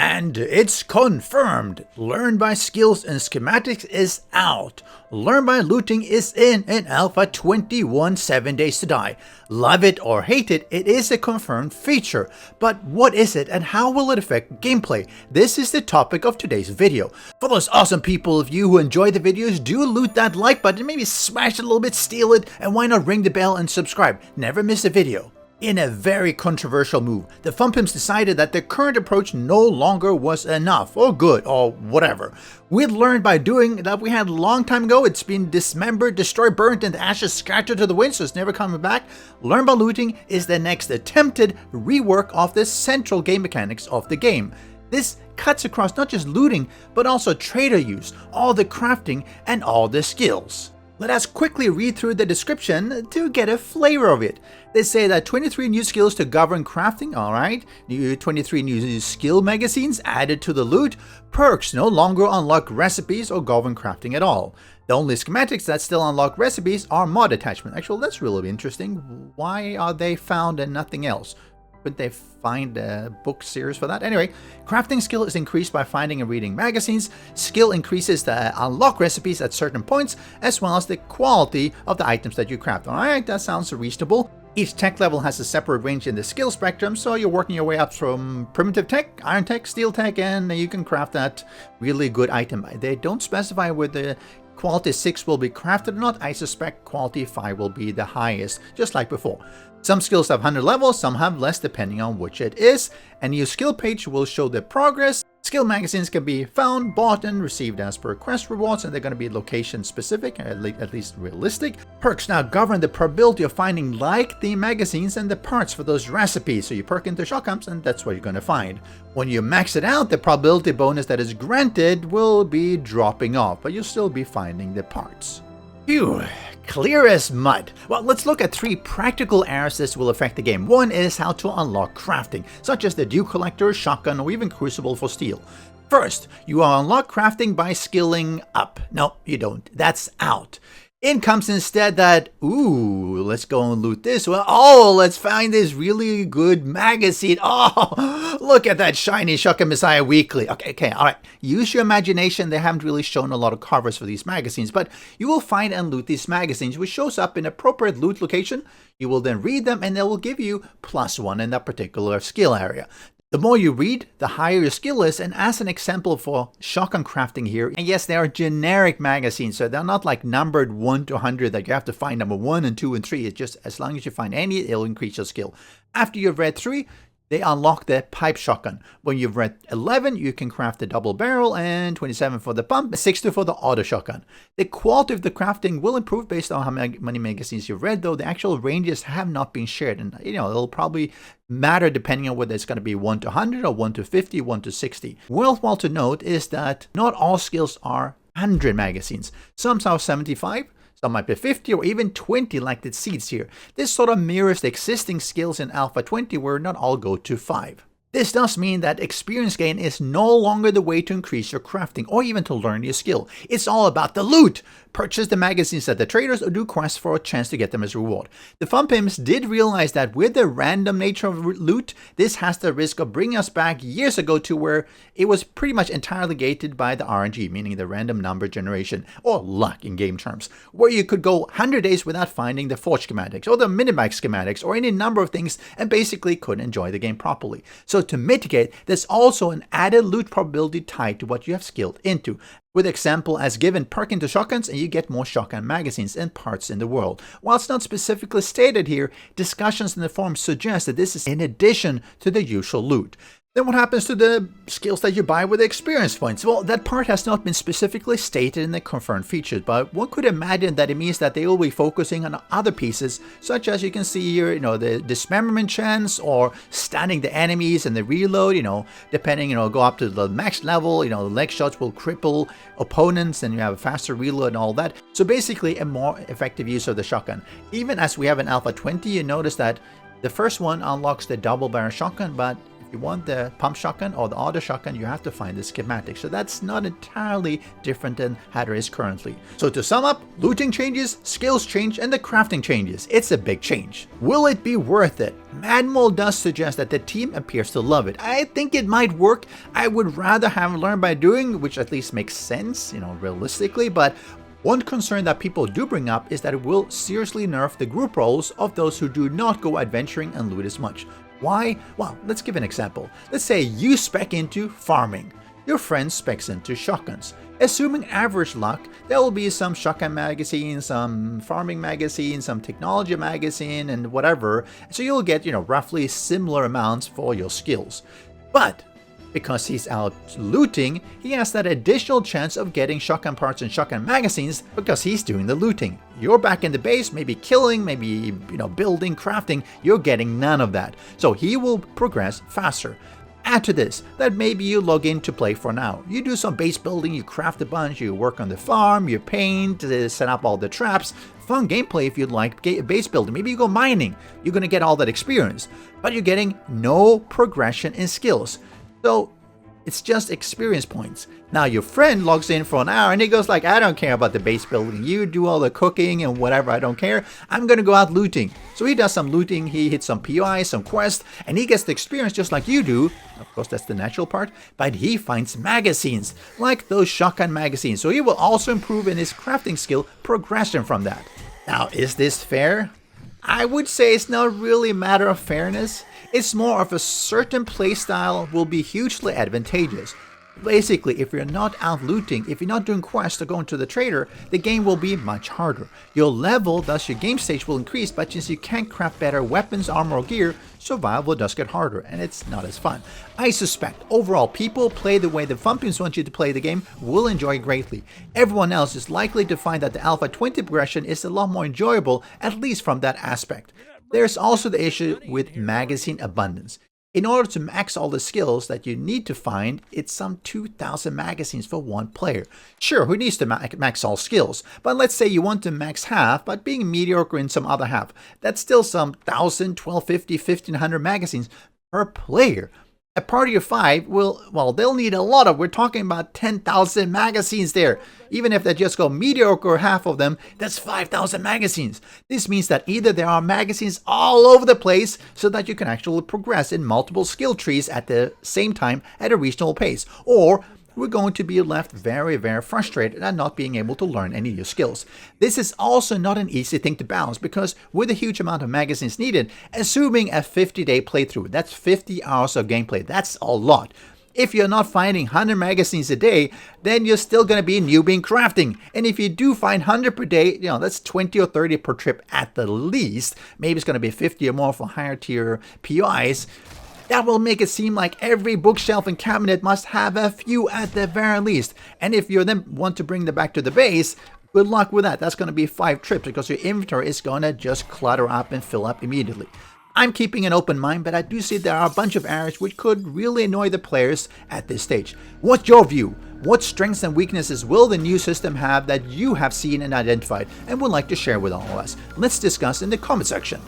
And it's confirmed. Learn by skills and schematics is out. Learn by looting is in Alpha 21 7 Days to Die. Love it or hate it, it is a confirmed feature. But what is it and how will it affect gameplay? This is the topic of today's video. For those awesome people of you who enjoy the videos, do loot that like button, maybe smash it a little bit, steal it, and why not ring the bell and subscribe. Never miss a video. In a very controversial move, the Fun Pimps decided that their current approach no longer was enough, or good, or whatever. We'd learned by doing that we had a long time ago. It's been dismembered, destroyed, burnt, and the ashes scattered to the wind, so it's never coming back. Learn by looting is the next attempted rework of the central game mechanics of the game. This cuts across not just looting, but also trader use, all the crafting, and all the skills. Let us quickly read through the description to get a flavor of it. They say that 23 new skills to govern crafting, alright. 23 new skill magazines added to the loot. Perks no longer unlock recipes or govern crafting at all. The only schematics that still unlock recipes are mod attachment. Actually, that's really interesting. Why are they found and nothing else? Could they find a book series for that? Anyway, crafting skill is increased by finding and reading magazines. Skill increases to unlock recipes at certain points, as well as the quality of the items that you craft. Alright, that sounds reasonable. Each tech level has a separate range in the skill spectrum, so you're working your way up from primitive tech, iron tech, steel tech, and you can craft that really good item. They don't specify whether quality 6 will be crafted or not. I suspect quality 5 will be the highest, just like before. Some skills have 100 levels, some have less depending on which it is. A new skill page will show the progress. Skill magazines can be found, bought, and received as per quest rewards, and they're going to be location specific, at least realistic. Perks now govern the probability of finding like the magazines and the parts for those recipes. So you perk into shotguns and that's what you're going to find. When you max it out, the probability bonus that is granted will be dropping off, but you'll still be finding the parts. Phew, clear as mud. Well, let's look at 3 practical areas this will affect the game. One is how to unlock crafting, such as the Dew Collector, Shotgun, or even Crucible for steel. First, you will unlock crafting by skilling up. No, you don't. That's out. In comes instead that, ooh, let's go and loot this. Well, oh, let's find this really good magazine. Oh, look at that shiny Shotgun Messiah Weekly. Okay, all right. Use your imagination. They haven't really shown a lot of covers for these magazines, but you will find and loot these magazines, which shows up in appropriate loot location. You will then read them, and they will give you +1 in that particular skill area. The more you read, the higher your skill is, and as an example for shotgun crafting here, and yes, they are generic magazines, so they're not like numbered 1 to 100 that you have to find number 1 and 2 and 3. It's just as long as you find any, it'll increase your skill. After you've read 3, they unlock the pipe shotgun. When you've read 11, you can craft the double barrel, and 27 for the pump, 60 for the auto shotgun. The quality of the crafting will improve based on how many magazines you've read, though the actual ranges have not been shared, and it'll probably matter depending on whether it's going to be 1 to 100 or 1 to 50, 1 to 60. Worthwhile to note is that not all skills are 100 magazines. Some are 75. Some might be 50 or even 20 like the seeds here. This sort of mirrors the existing skills in Alpha 20 where not all go to 5. This does mean that experience gain is no longer the way to increase your crafting or even to learn your skill. It's all about the loot. Purchase the magazines at the traders or do quests for a chance to get them as a reward. The Fun Pimps did realize that with the random nature of loot, this has the risk of bringing us back years ago to where it was pretty much entirely gated by the RNG, meaning the random number generation, or luck in game terms, where you could go 100 days without finding the Forge schematics or the Minimax schematics or any number of things and basically couldn't enjoy the game properly. So to mitigate, there's also an added loot probability tied to what you have skilled into. With example as given, perk into shotguns and you get more shotgun magazines and parts in the world. While it's not specifically stated here, discussions in the forum suggest that this is in addition to the usual loot. Then what happens to the skills that you buy with experience points? Well, that part has not been specifically stated in the confirmed features, but one could imagine that it means that they will be focusing on other pieces, such as you can see here, the dismemberment chance or stunning the enemies and the reload, depending, go up to the max level, the leg shots will cripple opponents and you have a faster reload and all that. So basically a more effective use of the shotgun. Even as we have in Alpha 20, you notice that the first one unlocks the double barrel shotgun, but If you want the pump shotgun or the auto shotgun, you have to find the schematics. So that's not entirely different than how it is currently. So to sum up, looting changes, skills change, and the crafting changes. It's a big change. Will it be worth it? Madmol does suggest that the team appears to love it. I think it might work. I would rather have learned by doing, which at least makes sense, realistically, but one concern that people do bring up is that it will seriously nerf the group roles of those who do not go adventuring and loot as much. Why? Well, let's give an example. Let's say you spec into farming. Your friend specs into shotguns. Assuming average luck, there will be some shotgun magazine, some farming magazine, some technology magazine, and whatever. So you'll get, roughly similar amounts for your skills. But because he's out looting, he has that additional chance of getting shotgun parts and shotgun magazines because he's doing the looting. You're back in the base, maybe killing, maybe, building, crafting. You're getting none of that. So he will progress faster. Add to this that maybe you log in to play for now. You do some base building, you craft a bunch, you work on the farm, you paint, set up all the traps. Fun gameplay if you'd like base building. Maybe you go mining. You're going to get all that experience. But you're getting no progression in skills. So it's just experience points. Now your friend logs in for an hour and he goes like, I don't care about the base building. You do all the cooking and whatever, I don't care. I'm going to go out looting. So he does some looting, he hits some POI, some quests, and he gets the experience just like you do. Of course, that's the natural part. But he finds magazines, like those shotgun magazines. So he will also improve in his crafting skill progression from that. Now, is this fair? I would say it's not really a matter of fairness. It's more of a certain playstyle will be hugely advantageous. Basically, if you're not out looting, if you're not doing quests or going to the trader, the game will be much harder. Your level, thus your game stage will increase, but since you can't craft better weapons, armor, or gear, survival does get harder, and it's not as fun. I suspect, overall, people play the way the Thumpings want you to play the game will enjoy greatly. Everyone else is likely to find that the Alpha 20 progression is a lot more enjoyable, at least from that aspect. There's also the issue with magazine abundance. In order to max all the skills that you need to find, it's some 2,000 magazines for one player. Sure, who needs to max all skills? But let's say you want to max half, but being mediocre in some other half. That's still some 1,000, 1,250, 1,500 magazines per player. A party of 5 they'll need a lot of, we're talking about 10,000 magazines there. Even if they just go mediocre, half of them, that's 5,000 magazines. This means that either there are magazines all over the place so that you can actually progress in multiple skill trees at the same time at a reasonable pace, or we're going to be left very, very frustrated at not being able to learn any new skills. This is also not an easy thing to balance because with a huge amount of magazines needed, assuming a 50-day playthrough, that's 50 hours of gameplay, that's a lot. If you're not finding 100 magazines a day, then you're still going to be newbie crafting. And if you do find 100 per day, that's 20 or 30 per trip at the least. Maybe it's going to be 50 or more for higher tier POIs. That will make it seem like every bookshelf and cabinet must have a few at the very least. And if you then want to bring them back to the base, good luck with that. That's going to be 5 trips because your inventory is going to just clutter up and fill up immediately. I'm keeping an open mind, but I do see there are a bunch of areas which could really annoy the players at this stage. What's your view? What strengths and weaknesses will the new system have that you have seen and identified and would like to share with all of us? Let's discuss in the comment section.